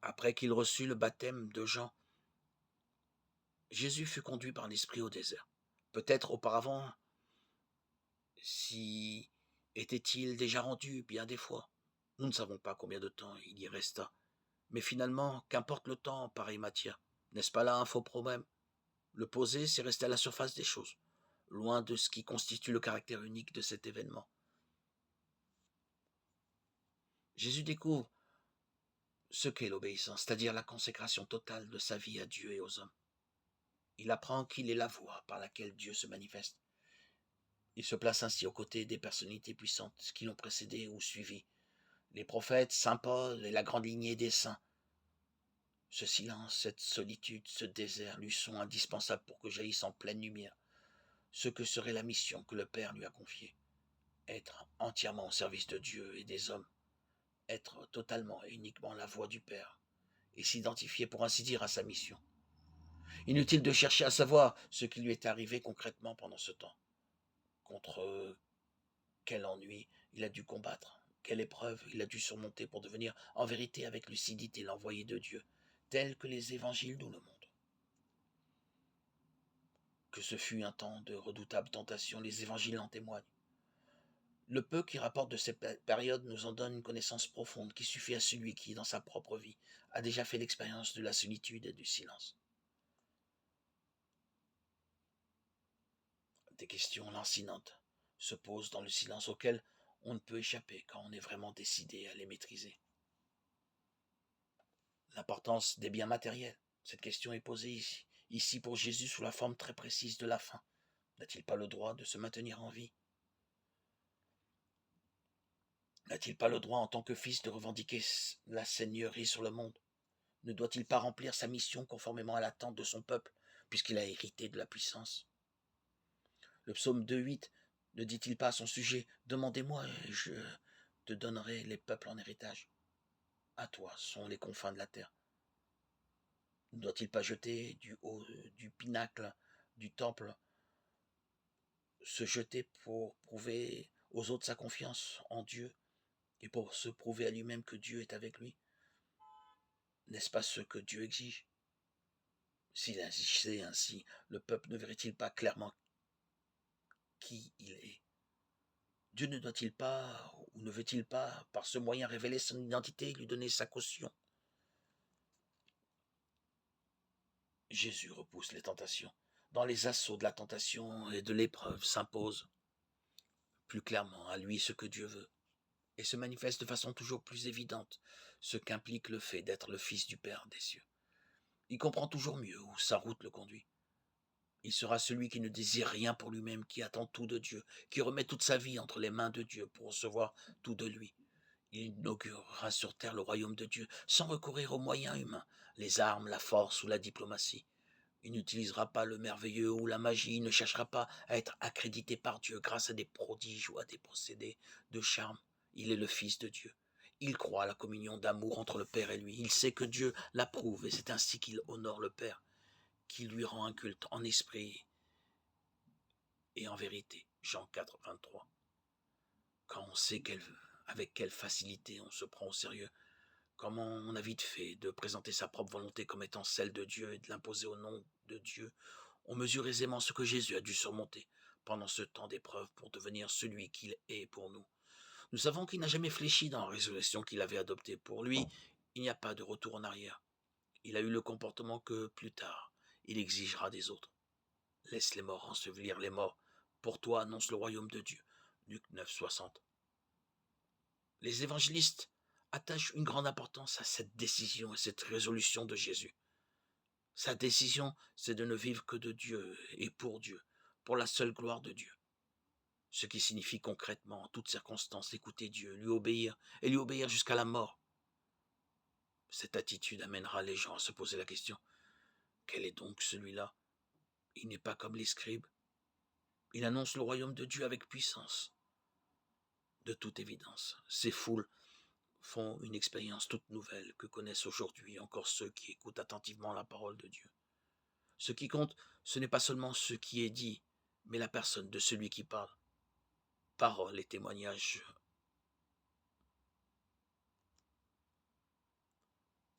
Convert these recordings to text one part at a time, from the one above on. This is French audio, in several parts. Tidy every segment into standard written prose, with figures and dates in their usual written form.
Après qu'il reçut le baptême de Jean, Jésus fut conduit par l'Esprit au désert. Peut-être auparavant s'y était-il déjà rendu bien des fois. Nous ne savons pas combien de temps il y resta. Mais finalement, qu'importe le temps en pareille matière, n'est-ce pas là un faux problème? Le poser, c'est rester à la surface des choses, loin de ce qui constitue le caractère unique de cet événement. Jésus découvre ce qu'est l'obéissance, c'est-à-dire la consécration totale de sa vie à Dieu et aux hommes. Il apprend qu'il est la voie par laquelle Dieu se manifeste. Il se place ainsi aux côtés des personnalités puissantes qui l'ont précédé ou suivi, les prophètes, saint Paul et la grande lignée des saints. Ce silence, cette solitude, ce désert lui sont indispensables pour que jaillisse en pleine lumière ce que serait la mission que le Père lui a confiée. Être entièrement au service de Dieu et des hommes, être totalement et uniquement la voix du Père, et s'identifier pour ainsi dire à sa mission. Inutile de chercher à savoir ce qui lui est arrivé concrètement pendant ce temps, contre quel ennui il a dû combattre, quelle épreuve il a dû surmonter pour devenir en vérité avec lucidité l'envoyé de Dieu, tel que les évangiles nous le montrent. Que ce fut un temps de redoutables tentations, les évangiles en témoignent. Le peu qui rapporte de cette période nous en donne une connaissance profonde qui suffit à celui qui, dans sa propre vie, a déjà fait l'expérience de la solitude et du silence. Des questions lancinantes se posent dans le silence auquel on ne peut échapper quand on est vraiment décidé à les maîtriser. L'importance des biens matériels. Cette question est posée ici pour Jésus sous la forme très précise de la faim. N'a-t-il pas le droit de se maintenir en vie? N'a-t-il pas le droit en tant que fils de revendiquer la seigneurie sur le monde? Ne doit-il pas remplir sa mission conformément à l'attente de son peuple, puisqu'il a hérité de la puissance? Le psaume 2,8 ne dit-il pas à son sujet: Demandez-moi et je te donnerai les peuples en héritage? À toi sont les confins de la terre. Ne doit-il pas jeter du haut du pinacle du temple, se jeter pour prouver aux autres sa confiance en Dieu et pour se prouver à lui-même que Dieu est avec lui? N'est-ce pas ce que Dieu exige? S'il agissait ainsi, le peuple ne verrait-il pas clairement qui il est? Dieu ne doit-il pas, ou ne veut-il pas, par ce moyen révéler son identité et lui donner sa caution? Jésus repousse les tentations. Dans les assauts de la tentation et de l'épreuve s'impose plus clairement à lui ce que Dieu veut, et se manifeste de façon toujours plus évidente ce qu'implique le fait d'être le Fils du Père des cieux. Il comprend toujours mieux où sa route le conduit. Il sera celui qui ne désire rien pour lui-même, qui attend tout de Dieu, qui remet toute sa vie entre les mains de Dieu pour recevoir tout de lui. Il inaugurera sur terre le royaume de Dieu sans recourir aux moyens humains, les armes, la force ou la diplomatie. Il n'utilisera pas le merveilleux ou la magie, il ne cherchera pas à être accrédité par Dieu grâce à des prodiges ou à des procédés de charme. Il est le Fils de Dieu. Il croit à la communion d'amour entre le Père et lui. Il sait que Dieu l'approuve et c'est ainsi qu'il honore le Père, qui lui rend un culte en esprit et en vérité. Jean 4, 23. Quand on sait avec quelle facilité on se prend au sérieux, comment on a vite fait de présenter sa propre volonté comme étant celle de Dieu et de l'imposer au nom de Dieu, on mesure aisément ce que Jésus a dû surmonter pendant ce temps d'épreuve pour devenir celui qu'il est pour nous. Nous savons qu'il n'a jamais fléchi dans la résolution qu'il avait adoptée. Pour lui, il n'y a pas de retour en arrière. Il a eu le comportement que, plus tard, il exigera des autres. Laisse les morts ensevelir les morts. Pour toi, annonce le royaume de Dieu. Luc 9, 60. Les évangélistes attachent une grande importance à cette décision et cette résolution de Jésus. Sa décision, c'est de ne vivre que de Dieu et pour la seule gloire de Dieu. Ce qui signifie concrètement, en toutes circonstances, écouter Dieu, lui obéir et lui obéir jusqu'à la mort. Cette attitude amènera les gens à se poser la question: quel est donc celui-là? Il n'est pas comme les scribes. Il annonce le royaume de Dieu avec puissance. De toute évidence, ces foules font une expérience toute nouvelle que connaissent aujourd'hui encore ceux qui écoutent attentivement la parole de Dieu. Ce qui compte, ce n'est pas seulement ce qui est dit, mais la personne de celui qui parle. Parole et témoignages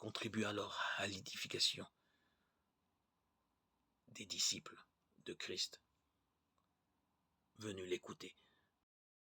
contribue alors à l'édification des disciples de Christ venus l'écouter.